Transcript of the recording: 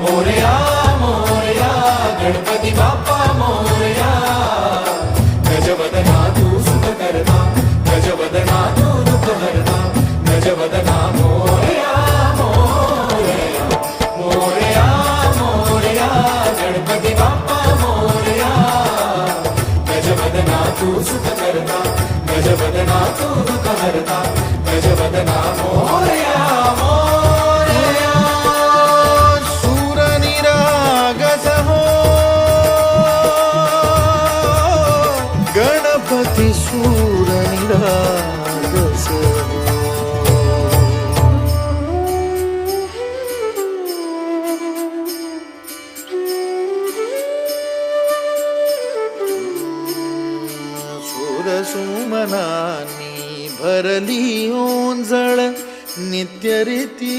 मोरया मोरया गणपती बाप्पा मोरया गजवदना तू सुख करता गजवदना तू दुःख हरता गजवदना मोरया मोरया मोरया मोरया गणपती बाप्पा मोरया गजवदना तू सुख करता गजवदना तू दुःख हरता गजवदना मोरया मोरया सूर निरागस हो गणपती सूर निरागस हो सुमनानी भरली ओंजळ नित्य रीती